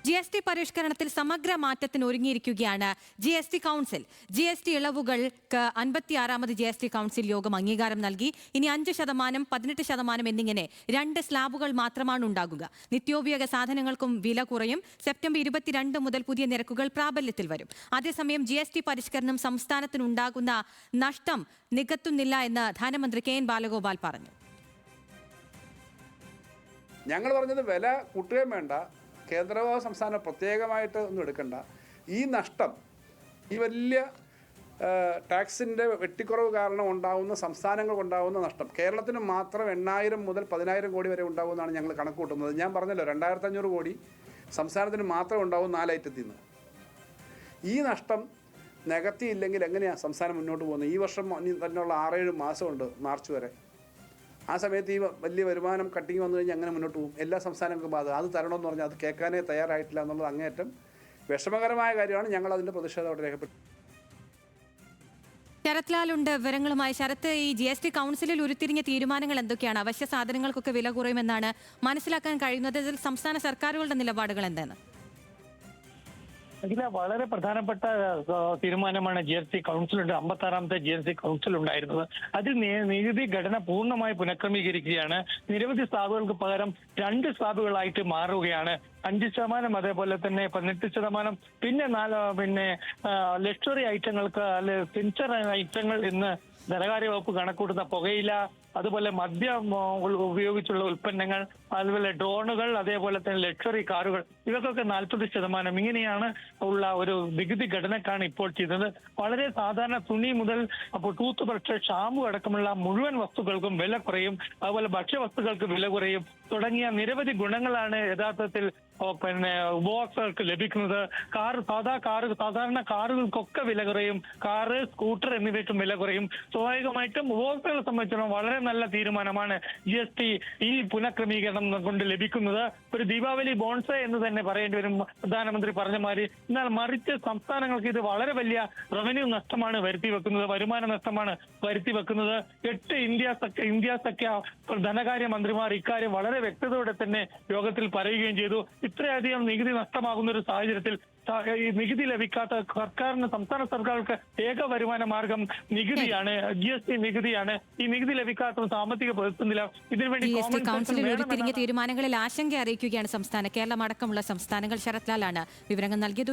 GST പരിഷ്കരണത്തിൽ സമഗ്ര മാറ്റത്തിന് ഒരുങ്ങിയിരിക്കുകയാണ് GST council. GST ഇളവുകൾക്ക് 56ാമത് GST council യോഗം അംഗീകാരം നൽകി. ഇനി 5%, 18% എന്നിങ്ങനെ 2 സ്ലാബുകൾ മാത്രമാണ് ഉണ്ടാകുക. നിത്യോപയോഗ സാധനങ്ങൾക്കും വില കുറയും. സെപ്റ്റംബർ 22 മുതൽ പുതിയ നിരക്കുകൾ പ്രാബല്യത്തിൽ വരും. അതേസമയം GST പരിഷ്കരണം സംസ്ഥാനത്തിനുണ്ടാകുന്ന നഷ്ടം നികത്തുന്നില്ല എന്ന് ധനമന്ത്രി KN ബാലഗോപാൽ പറഞ്ഞു. ഞങ്ങൾ പറഞ്ഞത് വില കൂട്ടുകയും വേണ്ട, കേന്ദ്ര സംസ്ഥാനം പ്രത്യേകമായിട്ട് ഒന്നും എടുക്കണ്ട. ഈ നഷ്ടം, ഈ വലിയ ടാക്സിൻ്റെ വെട്ടിക്കുറവ് കാരണം ഉണ്ടാകുന്ന സംസ്ഥാനങ്ങൾക്കുണ്ടാകുന്ന നഷ്ടം കേരളത്തിന് മാത്രം 8,000 മുതൽ 10,000 കോടി വരെ ഉണ്ടാകുമെന്നാണ് ഞങ്ങൾ കണക്ക് കൂട്ടുന്നത്. ഞാൻ പറഞ്ഞല്ലോ 2,500 കോടി സംസ്ഥാനത്തിന് മാത്രം ഉണ്ടാകും 4 ഐറ്റത്തിൽ നിന്ന്. ഈ നഷ്ടം നികത്തിയില്ലെങ്കിൽ എങ്ങനെയാണ് സംസ്ഥാനം മുന്നോട്ട് പോകുന്നത്? ഈ വർഷം തന്നെയുള്ള 6-7 മാസമുണ്ട്, മാർച്ച് വരെ. ആ സമയത്ത് ഈ വലിയ വരുമാനം കട്ടിങ് വന്നു കഴിഞ്ഞാൽ അങ്ങനെ മുന്നോട്ട് പോകും. എല്ലാ സംസ്ഥാനങ്ങൾക്കും അത് തരണമെന്ന് പറഞ്ഞാൽ അത് കേൾക്കാനേ തയ്യാറായിട്ടില്ല എന്നുള്ളത് അങ്ങേയറ്റം വിഷമകരമായ കാര്യമാണ്. ഞങ്ങൾ അതിൻ്റെ പ്രതിഷേധം അവിടെ രേഖപ്പെട്ടു. ശരത് ലാലുണ്ട് വിവരങ്ങളുമായി. ശരത്ത്, ഈ GST കൗൺസിലിൽ ഉരുത്തിരിഞ്ഞ തീരുമാനങ്ങൾ എന്തൊക്കെയാണ്? അവശ്യ സാധനങ്ങൾക്കൊക്കെ വില കുറയുമെന്നാണ് മനസ്സിലാക്കാൻ കഴിയുന്നത്. ഇതിൽ സംസ്ഥാന സർക്കാരുകളുടെ നിലപാടുകൾ എന്താണ്? ഇതിലെ വളരെ പ്രധാനപ്പെട്ട തീരുമാനമാണ് GST കൗൺസിലുണ്ട്. 56ാമത്തെ GST കൗൺസിൽ ഉണ്ടായിരുന്നത്. അതിൽ നികുതി ഘടന പൂർണ്ണമായി പുനഃക്രമീകരിക്കുകയാണ്. നിരവധി സ്ലാബുകൾക്ക് പകരം 2 സ്ലാബുകളായിട്ട് മാറുകയാണ്. 5%, അതേപോലെ തന്നെ 18%, പിന്നെ ലക്ഷറി ഐറ്റങ്ങൾക്ക് ഫിൻചർ ഐറ്റങ്ങൾ എന്ന് ധനകാര്യ വകുപ്പ് കണക്കൂട്ടുന്ന പുകയില, അതുപോലെ മദ്യം ഉപയോഗിച്ചുള്ള ഉൽപ്പന്നങ്ങൾ, അതുപോലെ ഡ്രോണുകൾ, അതേപോലെ തന്നെ ലക്ഷറി കാറുകൾ, ഇവക്കൊക്കെ 40%. ഇങ്ങനെയാണ് ഉള്ള ഒരു നികുതി ഘടനക്കാണ് ഇപ്പോൾ ചെയ്തത്. വളരെ സാധാരണ തുണി മുതൽ ടൂത്ത് ബ്രഷ്, ഷാമ്പു അടക്കമുള്ള മുഴുവൻ വസ്തുക്കൾക്കും വില കുറയും. അതുപോലെ ഭക്ഷ്യവസ്തുക്കൾക്ക് വില കുറയും തുടങ്ങിയ നിരവധി ഗുണങ്ങളാണ് യഥാർത്ഥത്തിൽ ഉപഭോക്താക്കൾക്ക് ലഭിക്കുന്നത്. സാധാരണ കാറുകൾക്കൊക്കെ വില കുറയും. കാറ്, സ്കൂട്ടർ എന്നിവയ്ക്കും വില കുറയും. സ്വാഭാവികമായിട്ടും ഉപഭോക്താക്കളെ സംബന്ധിച്ചിടത്തോളം വളരെ നല്ല തീരുമാനമാണ് GST ഈ പുനഃക്രമീകരണം കൊണ്ട് ലഭിക്കുന്നത്. ഒരു ദീപാവലി ബോൺസ് എന്ന് തന്നെ പറയേണ്ടി വരും പ്രധാനമന്ത്രി പറഞ്ഞ മാതിരി. എന്നാൽ മറിച്ച് സംസ്ഥാനങ്ങൾക്ക് ഇത് വളരെ വലിയ റവന്യൂ നഷ്ടമാണ് വരുത്തി വെക്കുന്നത്, വരുമാന നഷ്ടമാണ് വരുത്തി വെക്കുന്നത്. 8 ഇന്ത്യ സഖ്യ ധനകാര്യ മന്ത്രിമാർ ഇക്കാര്യം വളരെ വ്യക്തതയോടെ തന്നെ യോഗത്തിൽ പറയുകയും ചെയ്തു. ഇത്രയധികം നികുതി നഷ്ടമാകുന്ന ഒരു സാഹചര്യത്തിൽ ഈ നികുതി ലഭിക്കാത്ത സംസ്ഥാന സർക്കാർക്ക് ഏക വരുമാന മാർഗം നികുതിയാണ്, GST നികുതിയാണ്. ഈ നികുതി ലഭിക്കാത്ത സാമ്പത്തിക പ്രതിസന്ധിയില്ല. ഇതിനുവേണ്ടി GST കൗൺസിലിൽ ഉരുത്തിരിഞ്ഞ തീരുമാനങ്ങളിൽ ആശങ്ക അറിയിക്കുകയാണ് സംസ്ഥാനം. കേരളം അടക്കമുള്ള സംസ്ഥാനങ്ങൾ. ശരത് ലാലാണ് വിവരങ്ങൾ നൽകിയത്.